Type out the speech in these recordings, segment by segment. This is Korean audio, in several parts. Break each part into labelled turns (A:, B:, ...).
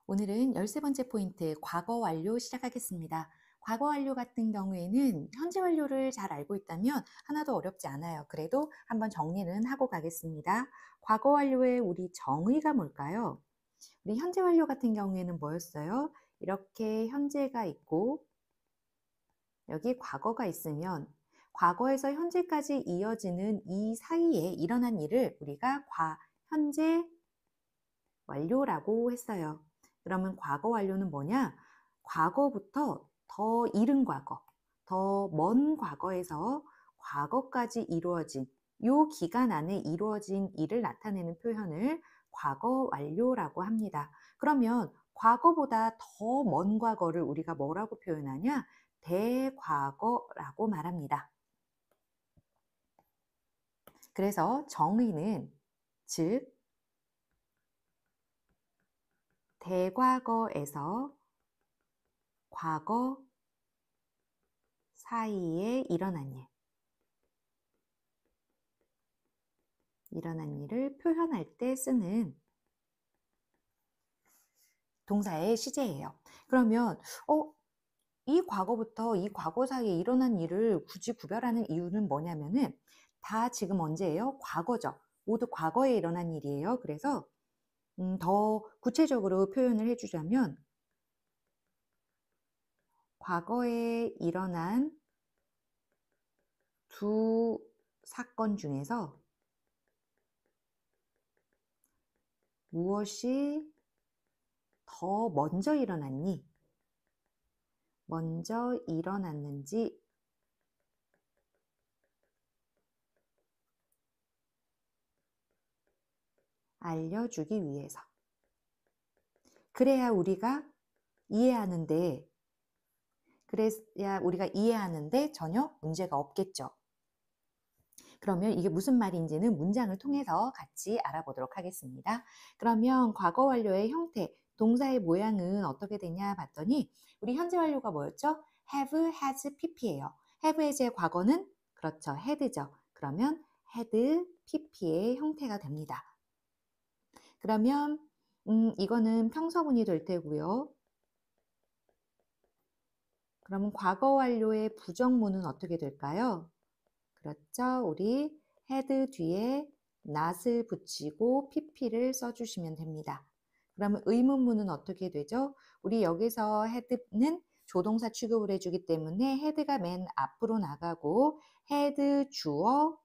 A: 오늘은 13번째 포인트 과거 완료 시작하겠습니다. 과거 완료 같은 경우에는 현재 완료를 잘 알고 있다면 하나도 어렵지 않아요. 그래도 한번 정리는 하고 가겠습니다. 과거 완료의 우리 정의가 뭘까요? 우리 현재 완료 같은 경우에는 뭐였어요? 이렇게 현재가 있고 여기 과거가 있으면 과거에서 현재까지 이어지는 이 사이에 일어난 일을 우리가 현재 완료라고 했어요. 그러면 과거 완료는 뭐냐? 과거부터 더 이른 과거, 더 먼 과거에서 과거까지 이루어진 요 기간 안에 이루어진 일을 나타내는 표현을 과거 완료라고 합니다. 그러면 과거보다 더 먼 과거를 우리가 뭐라고 표현하냐? 대과거라고 말합니다. 그래서 정의는 즉 대과거에서 과거 사이에 일어난 일을 표현할 때 쓰는 동사의 시제예요. 그러면 이 과거부터 이 과거 사이에 일어난 일을 굳이 구별하는 이유는 뭐냐면은 다 지금 언제예요? 과거죠. 모두 과거에 일어난 일이에요. 그래서 더 구체적으로 표현을 해주자면 과거에 일어난 두 사건 중에서 무엇이 더 먼저 일어났는지 알려주기 위해서. 그래야 우리가 이해하는데 전혀 문제가 없겠죠. 그러면 이게 무슨 말인지는 문장을 통해서 같이 알아보도록 하겠습니다. 그러면 과거 완료의 형태, 동사의 모양은 어떻게 되냐 봤더니 우리 현재 완료가 뭐였죠? have, has, pp예요. have의 제 과거는 그렇죠. had죠. 그러면 had, pp의 형태가 됩니다. 그러면 이거는 평서문이 될 테고요. 그러면 과거 완료의 부정문은 어떻게 될까요? 그렇죠. 우리 had 뒤에 not을 붙이고 pp를 써주시면 됩니다. 그러면 의문문은 어떻게 되죠? 우리 여기서 had는 조동사 취급을 해주기 때문에 had가 맨 앞으로 나가고 had 주어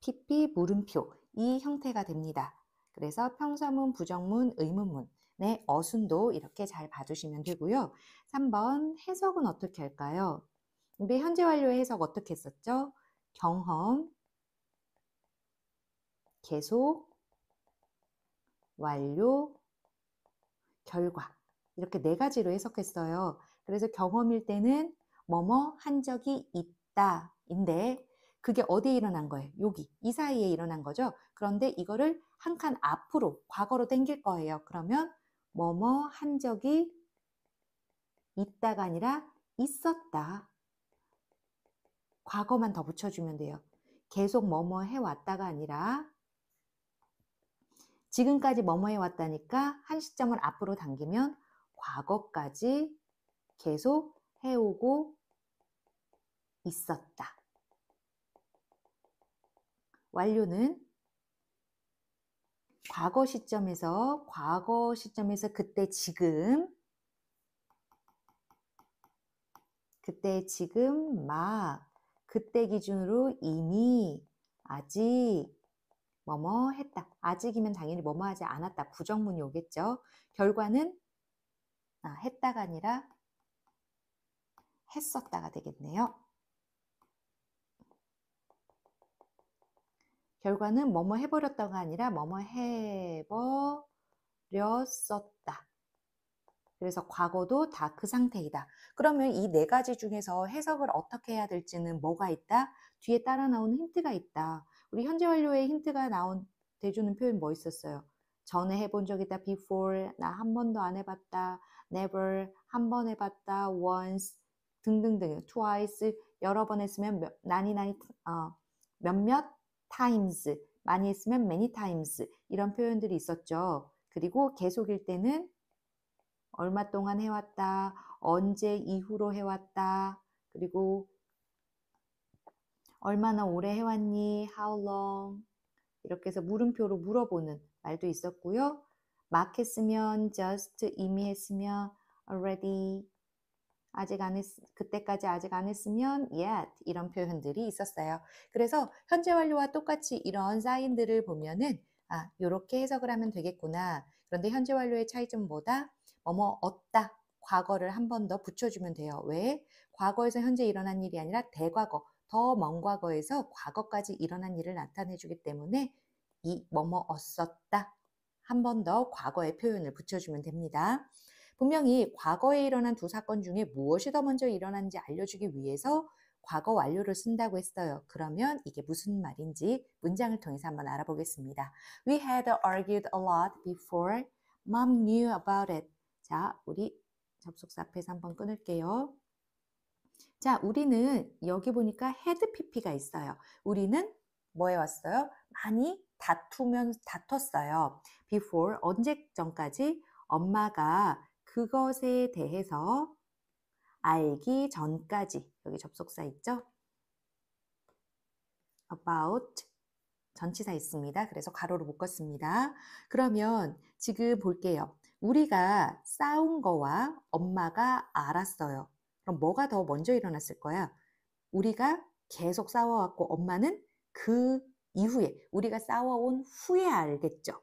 A: pp 물음표 이 형태가 됩니다. 그래서 평서문, 부정문, 의문문의 어순도 이렇게 잘 봐주시면 되고요. 3번 해석은 어떻게 할까요? 우리 현재 완료의 해석 어떻게 했었죠? 경험, 계속, 완료, 결과 이렇게 네 가지로 해석했어요. 그래서 경험일 때는 뭐뭐 한 적이 있다 인데 그게 어디에 일어난 거예요? 여기 이 사이에 일어난 거죠. 그런데 이거를 한 칸 앞으로 과거로 당길 거예요. 그러면 뭐뭐 한 적이 있다가 아니라 있었다. 과거만 더 붙여주면 돼요. 계속 뭐뭐 해왔다가 아니라 지금까지 뭐뭐 해왔다니까 한 시점을 앞으로 당기면 과거까지 계속 해오고 있었다. 완료는 과거 시점에서 그때 지금 막 그때 기준으로 이미 아직 뭐뭐 했다. 아직이면 당연히 뭐뭐 하지 않았다. 부정문이 오겠죠. 결과는 했다가 아니라 했었다가 되겠네요. 결과는 뭐뭐 해버렸다가 아니라 뭐뭐 해버렸었다. 그래서 과거도 다 그 상태이다. 그러면 이 네 가지 중에서 해석을 어떻게 해야 될지는 뭐가 있다? 뒤에 따라 나오는 힌트가 있다. 우리 현재 완료에 힌트가 대주는 표현 뭐 있었어요? 전에 해본 적 있다, before, 나 한 번도 안 해봤다, never, 한 번 해봤다, once, 등등등, twice, 여러 번 했으면 몇몇 times, 많이 했으면 many times 이런 표현들이 있었죠. 그리고 계속일 때는 얼마 동안 해왔다, 언제 이후로 해왔다, 그리고 얼마나 오래 해왔니, how long, 이렇게 해서 물음표로 물어보는 말도 있었고요. 막 했으면 just, 이미 했으면 already, 아직 안 했, 그때까지 아직 안 했으면 yet, 이런 표현들이 있었어요. 그래서 현재 완료와 똑같이 이런 사인들을 보면은 아, 요렇게 해석을 하면 되겠구나. 그런데 현재 완료의 차이점은 뭐다? 뭐뭐 얻다, 과거를 한 번 더 붙여주면 돼요. 왜? 과거에서 현재 일어난 일이 아니라 대과거, 더 먼 과거에서 과거까지 일어난 일을 나타내주기 때문에 이 뭐뭐 얻었다, 한 번 더 과거의 표현을 붙여주면 됩니다. 분명히 과거에 일어난 두 사건 중에 무엇이 더 먼저 일어난지 알려주기 위해서 과거 완료를 쓴다고 했어요. 그러면 이게 무슨 말인지 문장을 통해서 한번 알아보겠습니다. We had argued a lot before Mom knew about it. 자, 우리 접속사 앞에서 한번 끊을게요. 자, 우리는 여기 보니까 had pp가 있어요. 우리는 뭐 해왔어요? 많이 다퉜어요. before, 언제 전까지? 엄마가 그것에 대해서 알기 전까지. 여기 접속사 있죠? about, 전치사 있습니다. 그래서 가로로 묶었습니다. 그러면 지금 볼게요. 우리가 싸운 거와 엄마가 알았어요. 그럼 뭐가 더 먼저 일어났을 거야? 우리가 계속 싸워왔고 엄마는 그 이후에, 우리가 싸워온 후에 알겠죠.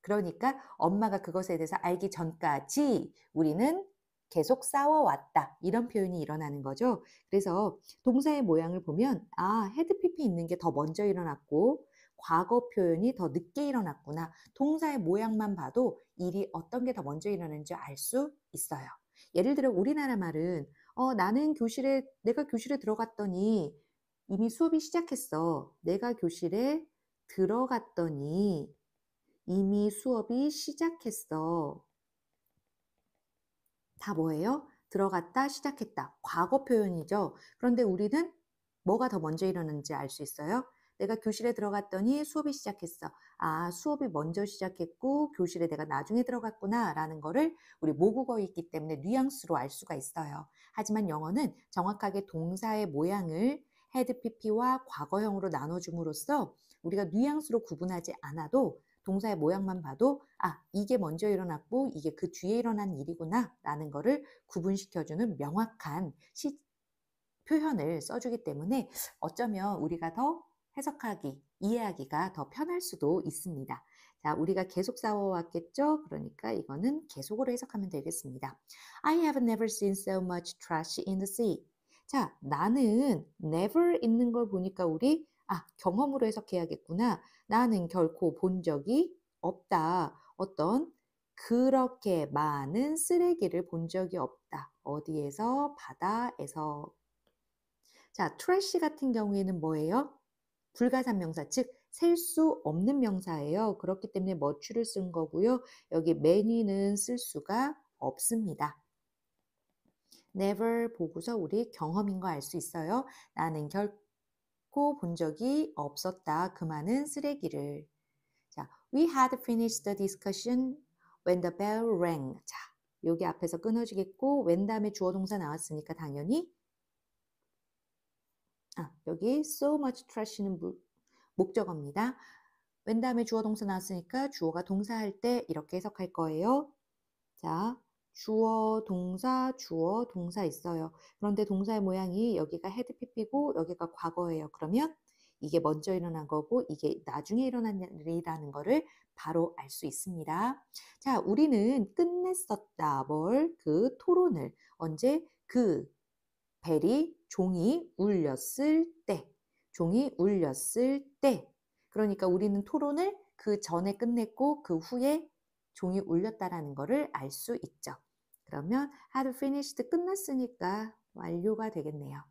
A: 그러니까 엄마가 그것에 대해서 알기 전까지 우리는 계속 싸워왔다, 이런 표현이 일어나는 거죠. 그래서 동사의 모양을 보면 아, had pp 있는 게 더 먼저 일어났고 과거 표현이 더 늦게 일어났구나. 동사의 모양만 봐도 일이 어떤 게 더 먼저 일어나는지 알 수 있어요. 예를 들어 우리나라 말은 내가 교실에 들어갔더니 이미 수업이 시작했어. 내가 교실에 들어갔더니 이미 수업이 시작했어. 다 뭐예요? 들어갔다, 시작했다. 과거 표현이죠. 그런데 우리는 뭐가 더 먼저 일어났는지 알 수 있어요? 내가 교실에 들어갔더니 수업이 시작했어. 아, 수업이 먼저 시작했고 교실에 내가 나중에 들어갔구나 라는 거를 우리 모국어에 있기 때문에 뉘앙스로 알 수가 있어요. 하지만 영어는 정확하게 동사의 모양을 had pp와 과거형으로 나눠줌으로써 우리가 뉘앙스로 구분하지 않아도 동사의 모양만 봐도 아, 이게 먼저 일어났고 이게 그 뒤에 일어난 일이구나 라는 거를 구분시켜주는 명확한 표현을 써주기 때문에 어쩌면 우리가 더 해석하기, 이해하기가 더 편할 수도 있습니다. 자, 우리가 계속 싸워왔겠죠? 그러니까 이거는 계속으로 해석하면 되겠습니다. I have never seen so much trash in the sea. 자, 나는 never 있는 걸 보니까 우리 경험으로 해석해야겠구나. 나는 결코 본 적이 없다. 어떤 그렇게 많은 쓰레기를 본 적이 없다. 어디에서? 바다에서. 자, trash 같은 경우에는 뭐예요? 불가산명사, 즉 셀 수 없는 명사예요. 그렇기 때문에 much를 쓴 거고요. 여기 many는 쓸 수가 없습니다. never 보고서 우리 경험인 거 알 수 있어요. 나는 결코 본 적이 없었다. 그 많은 쓰레기를. 자, we had finished the discussion when the bell rang. 자, 여기 앞에서 끊어지겠고 when 다음에 주어 동사 나왔으니까 당연히 여기 so much trash는 목적어입니다. when 다음에 주어 동사 나왔으니까 주어가 동사할 때 이렇게 해석할 거예요. 자, 주어 동사 있어요. 그런데 동사의 모양이 여기가 had pp고 여기가 과거예요. 그러면 이게 먼저 일어난 거고 이게 나중에 일어난 일이라는 거를 바로 알 수 있습니다. 자, 우리는 끝냈었다. 그 토론을. 언제? 그 벨이 종이 울렸을 때. 종이 울렸을 때. 그러니까 우리는 토론을 그 전에 끝냈고 그 후에 종이 울렸다라는 거를 알 수 있죠. 그러면 had finished 끝났으니까 완료가 되겠네요.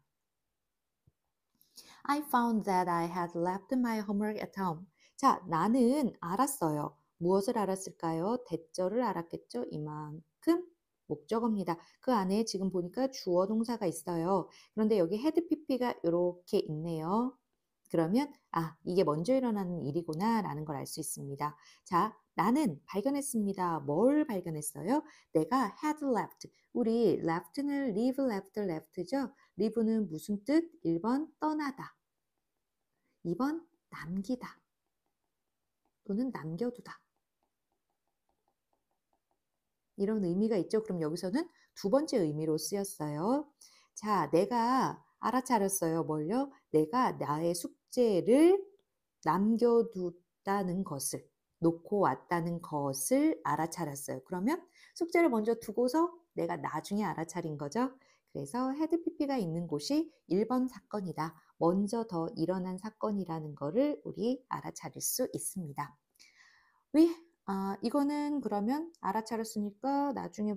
A: I found that I had left my homework at home. 자, 나는 알았어요. 무엇을 알았을까요? 대절을 알았겠죠? 이만큼 목적어입니다. 그 안에 지금 보니까 주어 동사가 있어요. 그런데 여기 had pp가 이렇게 있네요. 그러면 이게 먼저 일어나는 일이구나 라는 걸 알 수 있습니다. 자, 나는 발견했습니다. 뭘 발견했어요? 내가 had left. 우리 left는 leave, left, left죠. leave는 무슨 뜻? 1번 떠나다. 2번 남기다 또는 남겨두다. 이런 의미가 있죠. 그럼 여기서는 두 번째 의미로 쓰였어요. 자, 내가 알아차렸어요. 뭘요? 내가 나의 숙제를 남겨뒀다는 것을, 놓고 왔다는 것을 알아차렸어요. 그러면 숙제를 먼저 두고서 내가 나중에 알아차린 거죠. 그래서 had pp가 있는 곳이 1번 사건이다. 먼저 더 일어난 사건이라는 거를 우리 알아차릴 수 있습니다. 이거는 그러면 알아차렸으니까 나중에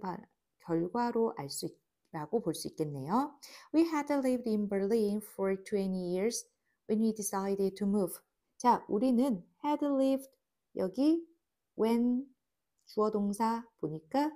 A: 결과로 알 수 있다고 볼 수 있겠네요. We had lived in Berlin for 20 years when we decided to move. 자, 우리는 had lived 여기 when 주어 동사 보니까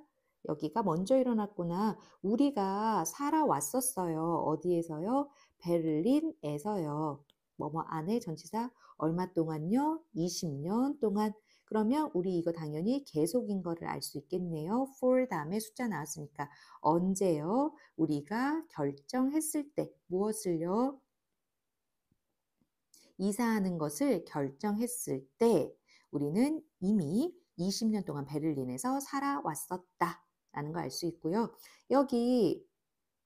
A: 여기가 먼저 일어났구나. 우리가 살아왔었어요. 어디에서요? 베를린에서요. 뭐뭐 안에 전치사 얼마 동안요? 20년 동안. 그러면 우리 이거 당연히 계속인 거를 알 수 있겠네요. for 다음에 숫자 나왔으니까 언제요? 우리가 결정했을 때 무엇을요? 이사하는 것을 결정했을 때 우리는 이미 20년 동안 베를린에서 살아왔었다 라는 거 알 수 있고요. 여기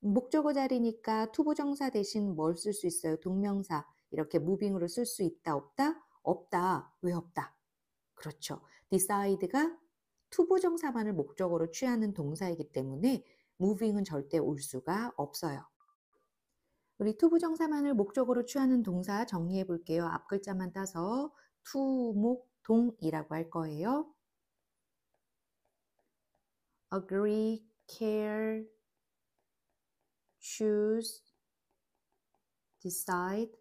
A: 목적어 자리니까 투부정사 대신 뭘 쓸 수 있어요? 동명사. 이렇게 moving으로 쓸 수 있다, 없다? 없다. 왜 없다? 그렇죠. decide가 투부정사만을 목적어로 취하는 동사이기 때문에 moving은 절대 올 수가 없어요. 우리 투부정사만을 목적어로 취하는 동사 정리해 볼게요. 앞 글자만 따서 투목동이라고 할 거예요. agree, care, choose, decide,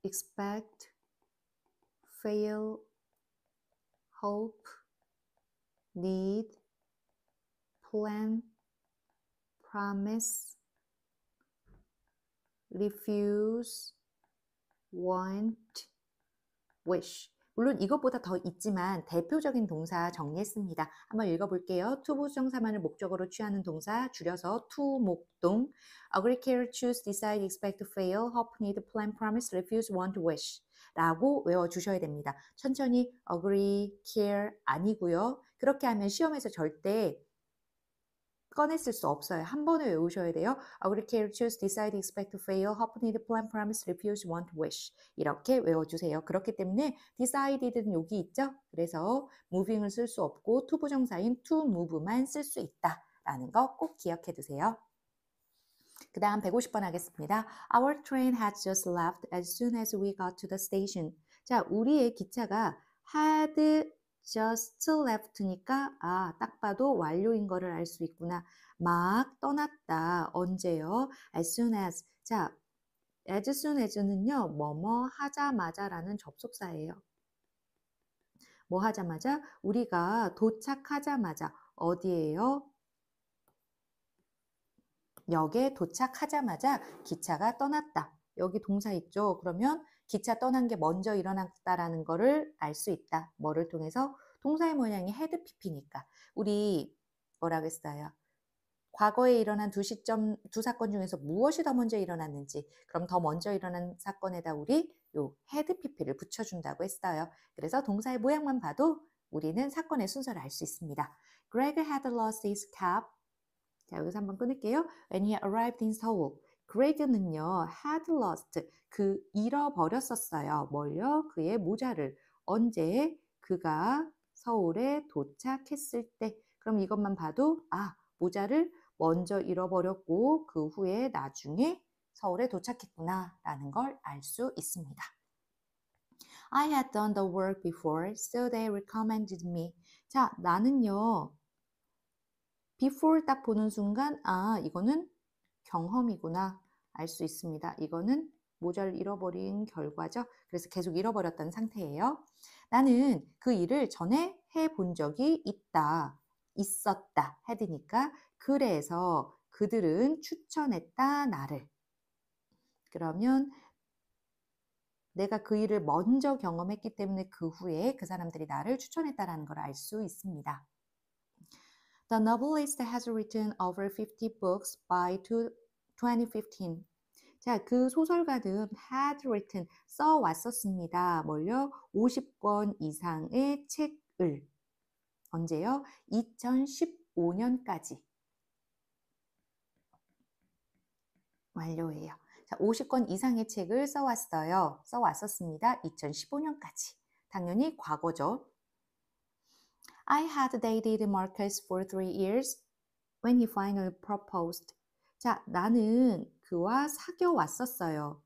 A: expect, fail, hope, need, plan, promise, refuse, want, wish. 물론 이것보다 더 있지만 대표적인 동사 정리했습니다. 한번 읽어볼게요. 투부정사만을 목적어로 취하는 동사 줄여서 투목동. agree, care, choose, decide, expect, fail, hope, need, plan, promise, refuse, want, wish 라고 외워주셔야 됩니다. 천천히 agree, care 아니고요. 그렇게 하면 시험에서 절대 꺼냈을 수 없어요. 한 번에 외우셔야 돼요. agree, care, choose, decide, expect, fail, hope, need, plan, promise, refuse, want, wish 이렇게 외워주세요. 그렇기 때문에 decided는 여기 있죠. 그래서 moving을 쓸 수 없고 투부정사인 to move만 쓸 수 있다라는 거 꼭 기억해 두세요. 그 다음 150번 하겠습니다. Our train had just left as soon as we got to the station. 자, 우리의 기차가 had just left니까 딱 봐도 완료인 거를 알 수 있구나. 막 떠났다. 언제요? As soon as. 자, as soon as는요. 뭐뭐 하자마자라는 접속사예요. 뭐 하자마자? 우리가 도착하자마자. 어디예요? 역에 도착하자마자 기차가 떠났다. 여기 동사 있죠? 그러면 기차 떠난 게 먼저 일어났다라는 거를 알 수 있다. 뭐를 통해서? 동사의 모양이 had pp니까. 우리 뭐라고 했어요? 과거에 일어난 두 사건 중에서 무엇이 더 먼저 일어났는지, 그럼 더 먼저 일어난 사건에다 우리 요 had pp를 붙여준다고 했어요. 그래서 동사의 모양만 봐도 우리는 사건의 순서를 알 수 있습니다. Greg had lost his cap. 자, 여기서 한번 끊을게요. When he arrived in Seoul. Greg는요, had lost, 잃어버렸었어요. 뭘요? 그의 모자를. 언제? 그가 서울에 도착했을 때. 그럼 이것만 봐도, 모자를 먼저 잃어버렸고, 그 후에 나중에 서울에 도착했구나, 라는 걸 알 수 있습니다. I had done the work before, so they recommended me. 자, 나는요, before 딱 보는 순간 이거는 경험이구나 알 수 있습니다. 이거는 모자를 잃어버린 결과죠. 그래서 계속 잃어버렸다는 상태예요. 나는 그 일을 전에 해본 적이 있었다 had니까 그래서 그들은 추천했다 나를. 그러면 내가 그 일을 먼저 경험했기 때문에 그 후에 그 사람들이 나를 추천했다라는 걸 알 수 있습니다. The novelist has written over 50 books by 2015. 자, 그 소설가는 had written, 써왔었습니다. 뭘요? 50권 이상의 책을. 언제요? 2015년까지 완료해요. 자, 50권 이상의 책을 써왔어요. 써왔었습니다. 2015년까지. 당연히 과거죠. I had dated Marcus for 3 years when he finally proposed. 자, 나는 그와 사귀어 왔었어요.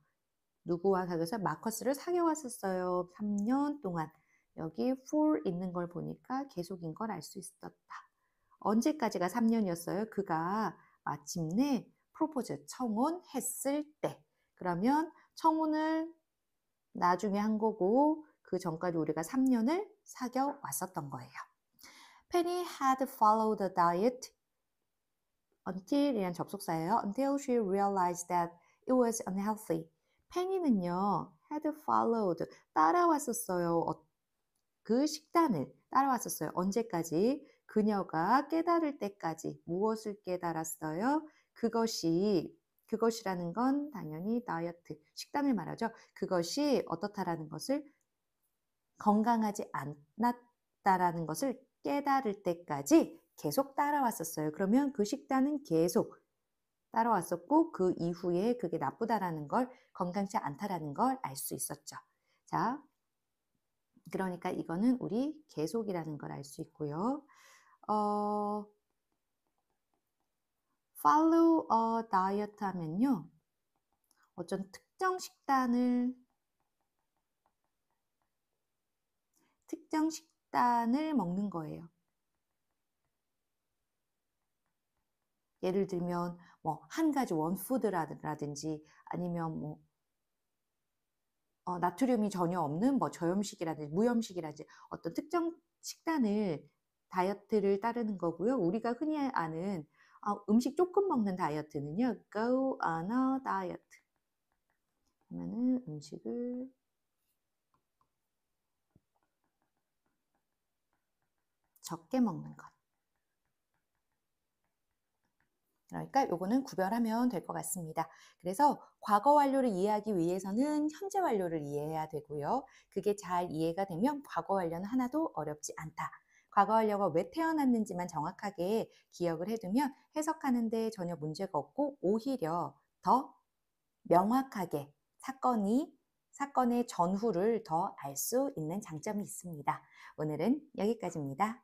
A: 누구와 사귀어서? 마커스를 사귀어 왔었어요. 3년 동안. 여기 for 있는 걸 보니까 계속인 걸 알 수 있었다. 언제까지가 3년이었어요? 그가 마침내 프로포즈, 청혼했을 때. 그러면 청혼을 나중에 한 거고 그 전까지 우리가 3년을 사귀어 왔었던 거예요. Penny had followed the diet until이란 접속사예요. Until she realized that it was unhealthy. 페니는요, had followed, 따라왔었어요. 그 식단을 따라왔었어요. 언제까지? 그녀가 깨달을 때까지. 무엇을 깨달았어요? 그것이라는 건 당연히 다이어트, 식단을 말하죠. 그것이 어떻다라는 것을 건강하지 않았다라는 것을 깨달을 때까지 계속 따라왔었어요. 그러면 그 식단은 계속 따라왔었고 그 이후에 그게 나쁘다라는 걸, 건강치 않다라는 걸 알 수 있었죠. 자, 그러니까 이거는 우리 계속이라는 걸 알 수 있고요. follow a diet 하면요. 어떤 특정 식단을 먹는 거예요. 예를 들면 뭐 한 가지 원푸드라든지 아니면 뭐 나트륨이 전혀 없는 뭐 저염식이라든지 무염식이라든지 어떤 특정 식단을 다이어트를 따르는 거고요. 우리가 흔히 아는 음식 조금 먹는 다이어트는요. Go on a diet. 그러면은 음식을 적게 먹는 것. 그러니까 요거는 구별하면 될 것 같습니다. 그래서 과거 완료를 이해하기 위해서는 현재 완료를 이해해야 되고요. 그게 잘 이해가 되면 과거 완료는 하나도 어렵지 않다. 과거 완료가 왜 태어났는지만 정확하게 기억을 해두면 해석하는 데 전혀 문제가 없고 오히려 더 명확하게 사건의 전후를 더 알 수 있는 장점이 있습니다. 오늘은 여기까지입니다.